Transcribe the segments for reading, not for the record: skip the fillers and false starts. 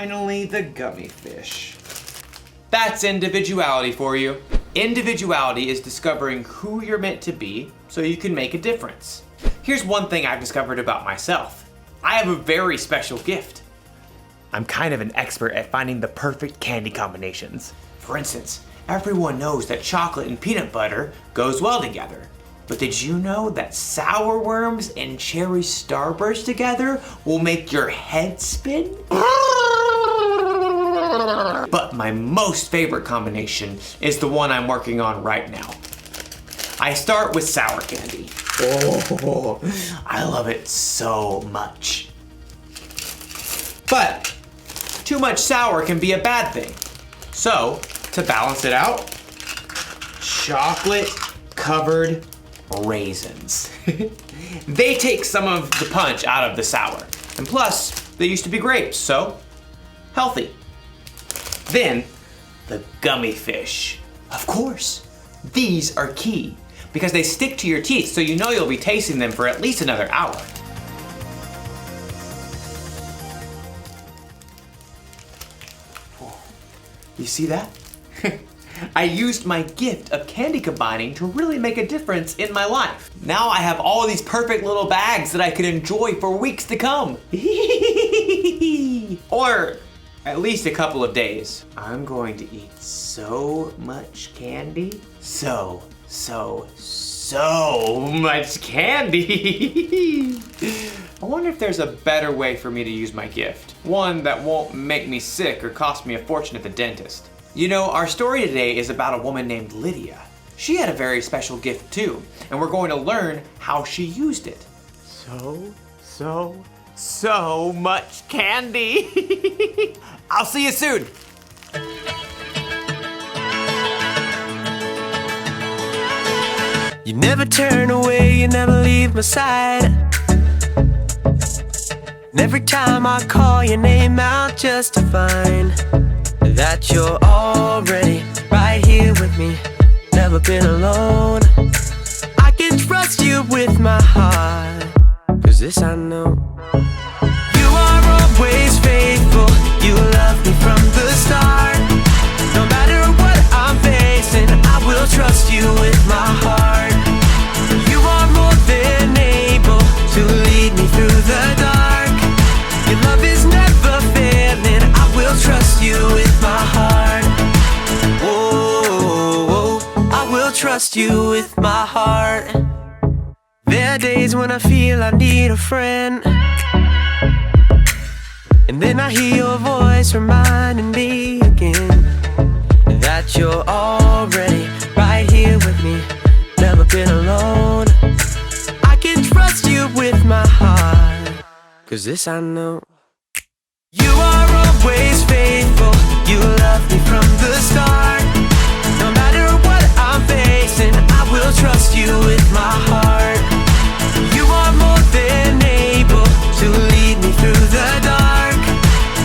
finally, the gummy fish. That's individuality for you. Individuality is discovering who you're meant to be so you can make a difference. Here's one thing I've discovered about myself. I have a very special gift. I'm kind of an expert at finding the perfect candy combinations. For instance, everyone knows that chocolate and peanut butter goes well together. But did you know that sour worms and cherry starburst together will make your head spin? But my most favorite combination is the one I'm working on right now. I start with sour candy. Oh, I love it so much. But too much sour can be a bad thing. So, to balance it out, chocolate covered raisins. They take some of the punch out of the sour. And plus, they used to be grapes, so healthy. Then, the gummy fish. Of course, these are key because they stick to your teeth, so you know you'll be tasting them for at least another hour. You see that? I used my gift of candy combining to really make a difference in my life. Now I have all these perfect little bags that I can enjoy for weeks to come. Or at least a couple of days. I'm going to eat so much candy. So much candy. I wonder if there's a better way for me to use my gift. One that won't make me sick or cost me a fortune at the dentist. You know, our story today is about a woman named Lydia. She had a very special gift too, and we're going to learn how she used it. So much candy. I'll see you soon. You never turn away, you never leave my side. And every time I call your name out just to find that you're already right here with me, never been alone. I can trust you with my heart, 'cause this I know. You are always faithful, you love me from the start. No matter what I'm facing, I will trust you with my heart. You are more than able to lead me through the dark. Your love is never failing, I will trust you with my heart. Oh, I will trust you with my heart. There are days when I feel I need a friend, and then I hear your voice reminding me again that you're already right here with me, never been alone. I can trust you with my heart, 'cause this I know. You are always faithful, you love me from the start. No matter what I'm facing, I will trust you with my heart. You are more than able to lead me through the dark.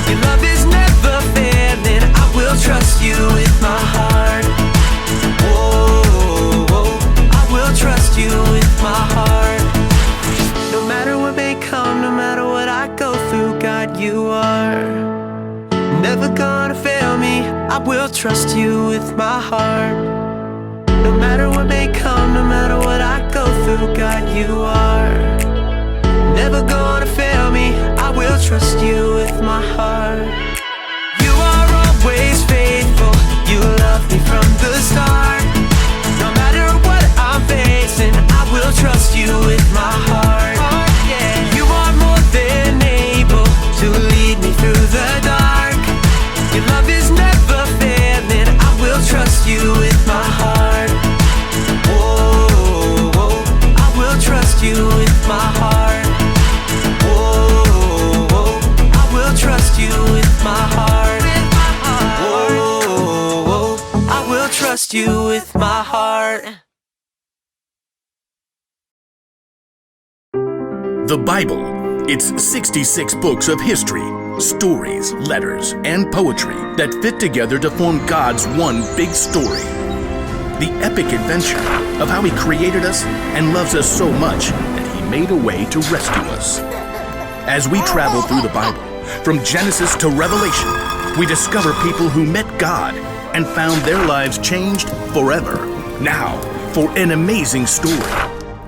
Your love is never failing, I will trust you with my heart. Oh, I will trust you with my heart. No matter what may come, no matter what I go through, God, you are never gonna fail me, I will trust you with my heart. No matter what may come, no matter what I go through, God, you are never gonna fail me, I will trust you with my heart. You are always faithful, you love me from the start. No matter what I'm facing, I will trust you with my heart. You are more than able to lead me through the dark. Your love is never failing, I will trust you with my heart. Oh, I will trust you with my heart. Oh, I will trust you with my heart. Oh, I will trust you with my heart. The Bible. It's 66 books of history, stories, letters, and poetry that fit together to form God's one big story. The epic adventure of how He created us and loves us so much that He made a way to rescue us. As we travel through the Bible, From Genesis to Revelation, we discover people who met God and found their lives changed forever. Now, for an amazing story,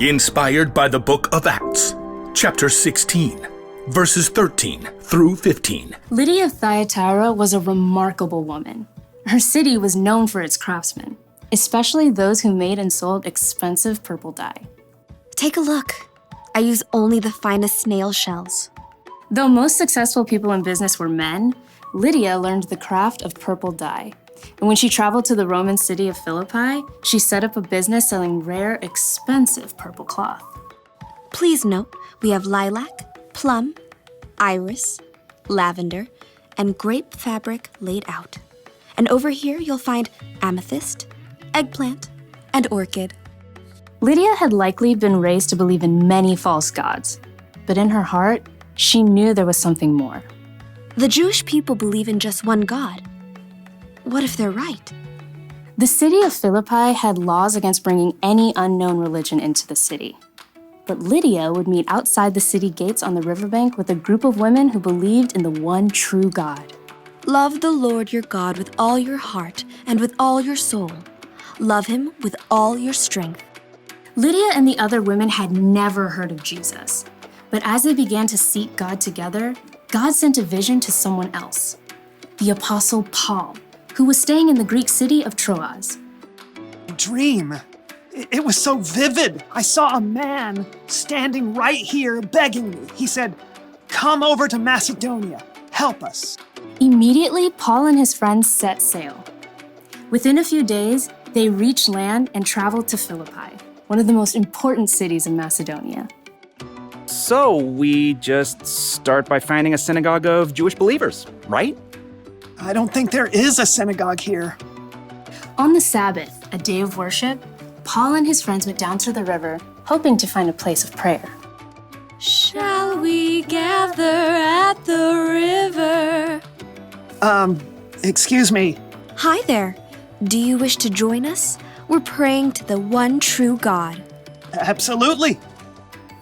inspired by the book of Acts, chapter 16, verses 13 through 15. Lydia of Thyatira was a remarkable woman. Her city was known for its craftsmen, especially those who made and sold expensive purple dye. Take a look. I use only the finest snail shells. Though most successful people in business were men, Lydia learned the craft of purple dye. And when she traveled to the Roman city of Philippi, she set up a business selling rare, expensive purple cloth. Please note, we have lilac, plum, iris, lavender, and grape fabric laid out. And over here you'll find amethyst, eggplant, and orchid. Lydia had likely been raised to believe in many false gods, but in her heart, she knew there was something more. The Jewish people believe in just one God. What if they're right? The city of Philippi had laws against bringing any unknown religion into the city. But Lydia would meet outside the city gates on the riverbank with a group of women who believed in the one true God. Love the Lord your God with all your heart and with all your soul. Love him with all your strength. Lydia and the other women had never heard of Jesus. But as they began to seek God together, God sent a vision to someone else, the Apostle Paul, who was staying in the Greek city of Troas. Dream. It was so vivid. I saw a man standing right here begging me. He said, "Come over to Macedonia. Help us." Immediately, Paul and his friends set sail. Within a few days, they reached land and traveled to Philippi, one of the most important cities in Macedonia. So we just start by finding a synagogue of Jewish believers, right? I don't think there is a synagogue here. On the Sabbath, a day of worship, Paul and his friends went down to the river, hoping to find a place of prayer. Shall we gather at the river? Excuse me. Hi there. Do you wish to join us? We're praying to the one true God. Absolutely.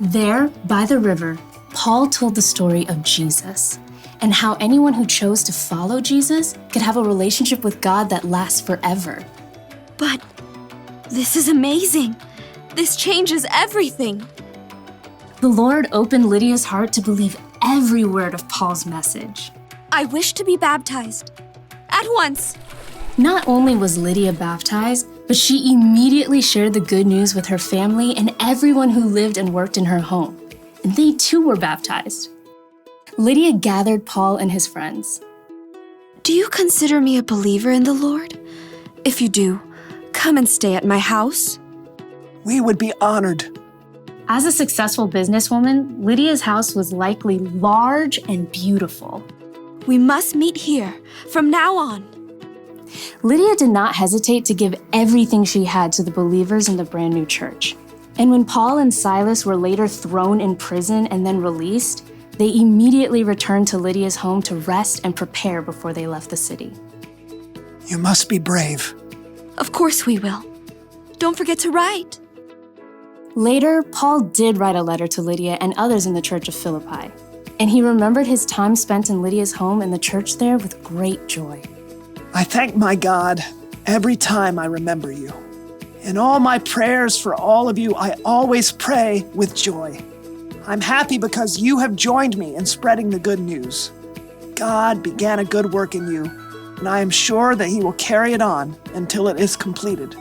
There, by the river, Paul told the story of Jesus and how anyone who chose to follow Jesus could have a relationship with God that lasts forever. But this is amazing. This changes everything. The Lord opened Lydia's heart to believe every word of Paul's message. I wish to be baptized. At once. Not only was Lydia baptized, but she immediately shared the good news with her family and everyone who lived and worked in her home. And they too were baptized. Lydia gathered Paul and his friends. Do you consider me a believer in the Lord? If you do, come and stay at my house. We would be honored. As a successful businesswoman, Lydia's house was likely large and beautiful. We must meet here from now on. Lydia did not hesitate to give everything she had to the believers in the brand new church. And when Paul and Silas were later thrown in prison and then released, they immediately returned to Lydia's home to rest and prepare before they left the city. You must be brave. Of course we will. Don't forget to write. Later, Paul did write a letter to Lydia and others in the church of Philippi, and he remembered his time spent in Lydia's home and the church there with great joy. I thank my God every time I remember you. In all my prayers for all of you, I always pray with joy. I'm happy because you have joined me in spreading the good news. God began a good work in you, and I am sure that he will carry it on until it is completed.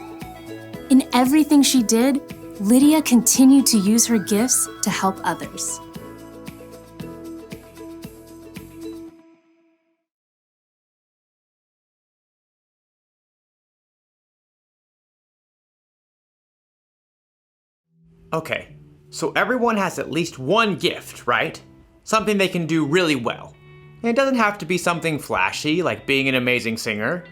In everything she did, Lydia continued to use her gifts to help others. Okay, so everyone has at least one gift, right? Something they can do really well. And it doesn't have to be something flashy, like being an amazing singer.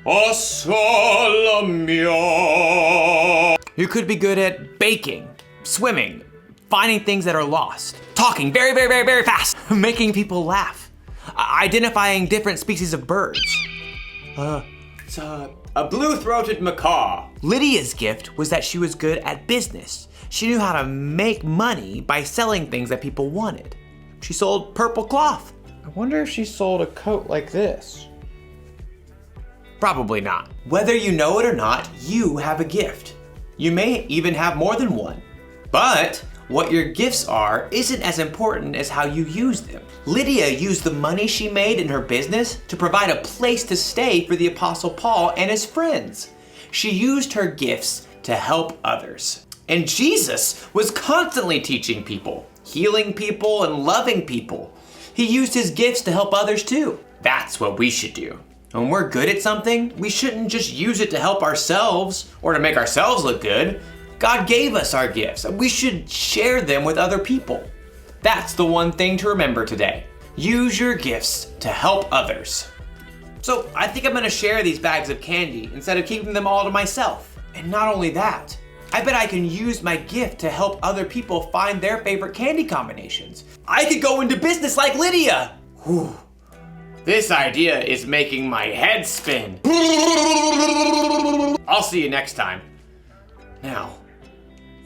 You could be good at baking, swimming, finding things that are lost, talking very, very, very, very fast, making people laugh, identifying different species of birds. It's a blue-throated macaw. Lydia's gift was that she was good at business. She knew how to make money by selling things that people wanted. She sold purple cloth. I wonder if she sold a coat like this. Probably not. Whether you know it or not, you have a gift. You may even have more than one. But what your gifts are isn't as important as how you use them. Lydia used the money she made in her business to provide a place to stay for the Apostle Paul and his friends. She used her gifts to help others. And Jesus was constantly teaching people, healing people, and loving people. He used his gifts to help others too. That's what we should do. When we're good at something, we shouldn't just use it to help ourselves or to make ourselves look good. God gave us our gifts, and we should share them with other people. That's the one thing to remember today. Use your gifts to help others. So I think I'm gonna share these bags of candy instead of keeping them all to myself. And not only that, I bet I can use my gift to help other people find their favorite candy combinations. I could go into business like Lydia. Whew. This idea is making my head spin. I'll see you next time. Now,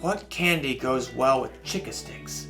what candy goes well with Chick-a-Sticks?